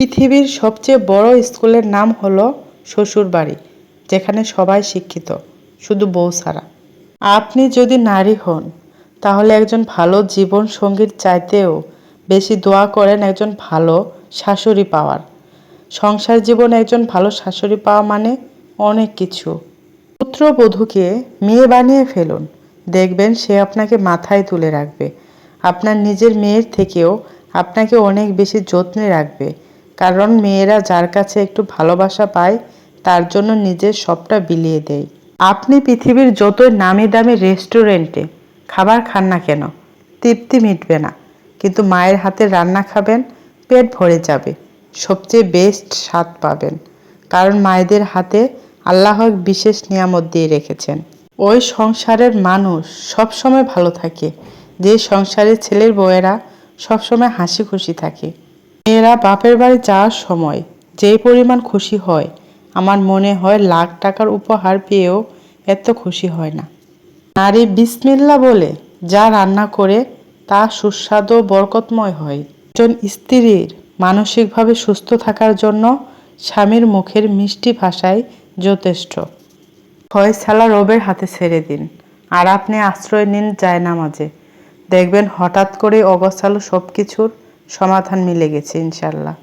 পৃথিবীর সবচেয়ে বড় স্কুলের নাম হলো শ্বশুরবাড়ি, যেখানে সবাই শিক্ষিত, শুধু বউ ছাড়া। আপনি যদি নারী হন, তাহলে একজন ভালো জীবন সঙ্গীর চাইতেও বেশি দোয়া করেন একজন ভালো শাশুড়ি পাওয়ার। সংসার জীবনে একজন ভালো শাশুড়ি পাওয়া মানে অনেক কিছু। পুত্রবধূকে মেয়ে বানিয়ে ফেলুন, দেখবেন সে আপনাকে মাথায় তুলে রাখবে। আপনার নিজের মেয়ের থেকেও আপনাকে অনেক বেশি যত্নে রাখবে, কারণ মেয়েরা যার কাছে একটু ভালোবাসা পায় তার জন্য নিজের সবটা বিলিয়ে দেয়। আপনি পৃথিবীর যতই নামি দামি রেস্টুরেন্টে খাবার খান না কেন, তৃপ্তি মিটবে না, কিন্তু মায়ের হাতের রান্না খাবেন, পেট ভরে যাবে, সবচেয়ে বেস্ট স্বাদ পাবেন। কারণ মায়েদের হাতে আল্লাহ এক বিশেষ নিয়ামত দিয়ে রেখেছেন। ওই সংসারের মানুষ সবসময় ভালো থাকে, যে সংসারের ছেলের বউয়েরা সবসময় হাসি খুশি থাকে। মেয়েরা বাপের বাড়ি যাওয়ার সময় যে পরিমাণ খুশি হয়, আমার মনে হয় লাখ টাকার উপহার পেয়েও এত খুশি হয় না। নারী বিসমিল্লা বলে যা রান্না করে তা সুস্বাদু ও বরকতময় হয়। একজন স্ত্রীর মানসিকভাবে সুস্থ থাকার জন্য স্বামীর মুখের মিষ্টি ভাষাই যথেষ্ট। ফয়সালা রবের হাতে ছেড়ে দিন, আর আপনি আশ্রয় নিন জায়নামাজে। দেখবেন হঠাৎ করে অগোছালো সব কিছুর সমাধান মিলে গেছে ইনশাল্লাহ।